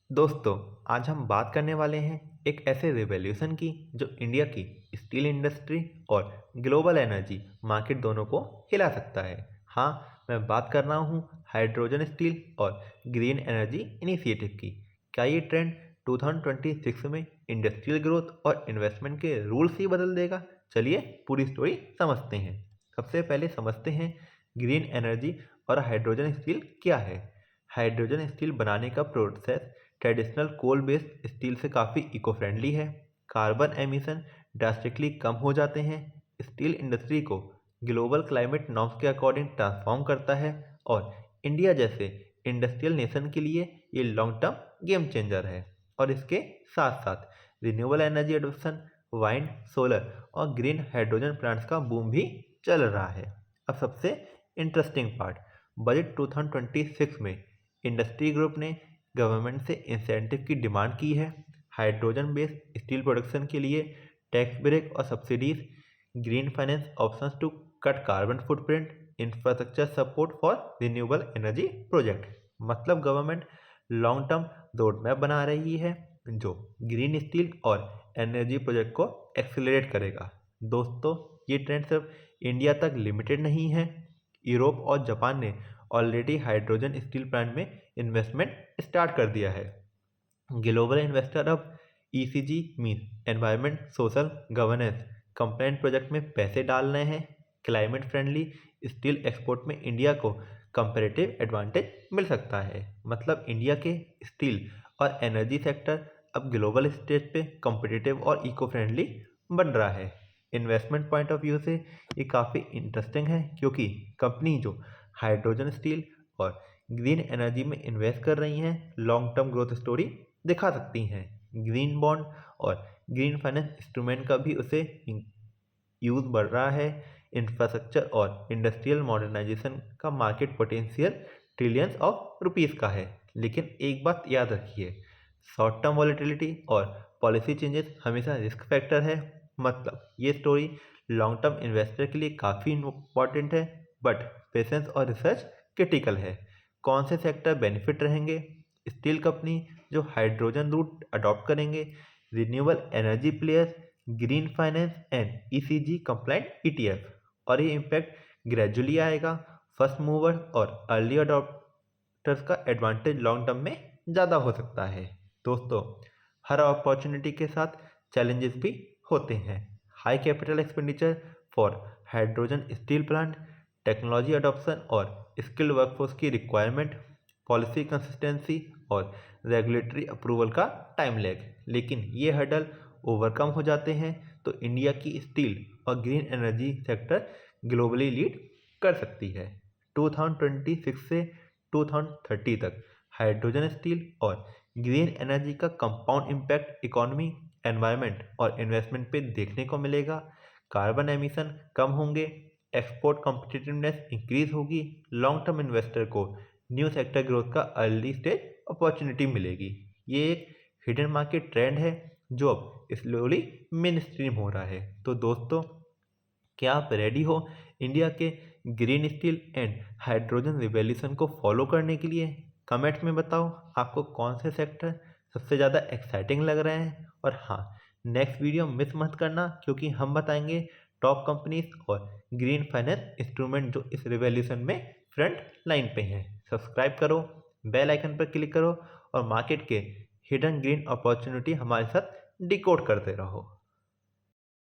दोस्तों, आज हम बात करने वाले हैं एक ऐसे रिवॉल्यूशन की जो इंडिया की स्टील इंडस्ट्री और ग्लोबल एनर्जी मार्केट दोनों को हिला सकता है। हाँ, मैं बात कर रहा हूँ हाइड्रोजन स्टील और ग्रीन एनर्जी इनिशिएटिव की। क्या ये ट्रेंड 2026 में इंडस्ट्रियल ग्रोथ और इन्वेस्टमेंट के रूल्स ही बदल देगा? चलिए पूरी स्टोरी समझते हैं। सबसे पहले समझते हैं ग्रीन एनर्जी और हाइड्रोजन स्टील क्या है। हाइड्रोजन स्टील बनाने का process traditional coal based steel से काफ़ी इको फ्रेंडली है। कार्बन एमिशन ड्रास्टिकली कम हो जाते हैं। स्टील इंडस्ट्री को ग्लोबल क्लाइमेट नॉर्म्स के अकॉर्डिंग ट्रांसफॉर्म करता है और इंडिया जैसे इंडस्ट्रियल नेशन के लिए ये लॉन्ग टर्म गेम चेंजर है। और इसके साथ साथ renewable energy adoption, wind, solar और ग्रीन हाइड्रोजन प्लांट्स का बूम भी चल रहा है। अब सबसे इंटरेस्टिंग पार्ट, बजट 2026 में इंडस्ट्री ग्रुप ने गवर्नमेंट से इंसेंटिव की डिमांड की है। हाइड्रोजन बेस्ड स्टील प्रोडक्शन के लिए टैक्स ब्रेक और subsidies, green finance options to cut carbon footprint, infrastructure support for renewable energy project. मतलब government long term road map बना रही है जो ग्रीन स्टील और एनर्जी प्रोजेक्ट को एक्सेलरेट करेगा। दोस्तों, ये ट्रेंड सिर्फ इंडिया तक लिमिटेड नहीं है। यूरोप और जापान ने ऑलरेडी हाइड्रोजन स्टील प्लांट में इन्वेस्टमेंट स्टार्ट कर दिया है। ग्लोबल इन्वेस्टर अब ECG mean environment social governance compliant project में पैसे डाल रहे हैं। क्लाइमेट फ्रेंडली स्टील एक्सपोर्ट में इंडिया को कंपैरेटिव एडवांटेज मिल सकता है। मतलब इंडिया के स्टील और एनर्जी सेक्टर अब ग्लोबल स्टेज पे कॉम्पिटिटिव और इको फ्रेंडली बन रहा है। इन्वेस्टमेंट पॉइंट ऑफ व्यू से ये काफ़ी इंटरेस्टिंग है क्योंकि कंपनी जो हाइड्रोजन स्टील और ग्रीन एनर्जी में इन्वेस्ट कर रही हैं लॉन्ग टर्म ग्रोथ स्टोरी दिखा सकती हैं। ग्रीन बॉन्ड और ग्रीन फाइनेंस इंस्ट्रूमेंट का भी उसे यूज़ बढ़ रहा है। इंफ्रास्ट्रक्चर और इंडस्ट्रियल मॉडर्नाइजेशन का market potential trillions of rupees का है। लेकिन एक बात याद रखिए, शॉर्ट टर्म वॉलेटिलिटी और पॉलिसी चेंजेस हमेशा रिस्क फैक्टर है। मतलब ये स्टोरी लॉन्ग टर्म इन्वेस्टर के लिए काफ़ी इंपॉर्टेंट है, बट पेशेंस और रिसर्च क्रिटिकल है। कौन से सेक्टर बेनिफिट रहेंगे? स्टील कंपनी जो हाइड्रोजन रूट अडॉप्ट करेंगे, renewable energy players, green finance and ECG compliant ETF. और ये इम्पैक्ट ग्रेजुअली आएगा। फर्स्ट मूवर और अर्ली अडॉप्टर्स का एडवांटेज लॉन्ग टर्म में ज़्यादा हो सकता है। दोस्तों, हर अपॉर्चुनिटी के साथ चैलेंजेस भी होते हैं। High capital expenditure for hydrogen steel plant, technology adoption और स्किल्ड वर्कफोर्स की रिक्वायरमेंट, पॉलिसी कंसिस्टेंसी और रेगुलेटरी अप्रूवल का टाइम लैग। लेकिन ये हर्डल ओवरकम हो जाते हैं तो इंडिया की स्टील और green energy sector globally lead कर सकती है। 2026 से 2030 तक हाइड्रोजन स्टील और ग्रीन एनर्जी का कंपाउंड इम्पैक्ट इकोनॉमी, एनवायरनमेंट और इन्वेस्टमेंट पे देखने को मिलेगा। कार्बन एमिशन कम होंगे, एक्सपोर्ट कॉम्पिटिटिवनेस इंक्रीज होगी, लॉन्ग टर्म इन्वेस्टर को न्यू सेक्टर ग्रोथ का अर्ली स्टेज अपॉर्चुनिटी मिलेगी। ये एक हिडन मार्केट ट्रेंड है जो अब स्लोली मेन स्ट्रीम हो रहा है। तो दोस्तों, क्या आप रेडी हो इंडिया के green steel and hydrogen revolution को फॉलो करने के लिए? कमेंट्स में बताओ आपको कौन से सेक्टर सबसे ज़्यादा एक्साइटिंग लग रहे हैं। और हाँ, नेक्स्ट वीडियो मिस मत करना क्योंकि हम बताएंगे टॉप कंपनीज और ग्रीन फाइनेंस इंस्ट्रूमेंट जो इस रिवॉल्यूशन में फ्रंट लाइन पे हैं। सब्सक्राइब करो, बेल आइकन पर क्लिक करो और मार्केट के हिडन ग्रीन अपॉर्चुनिटी हमारे साथ डिकोड करते रहो।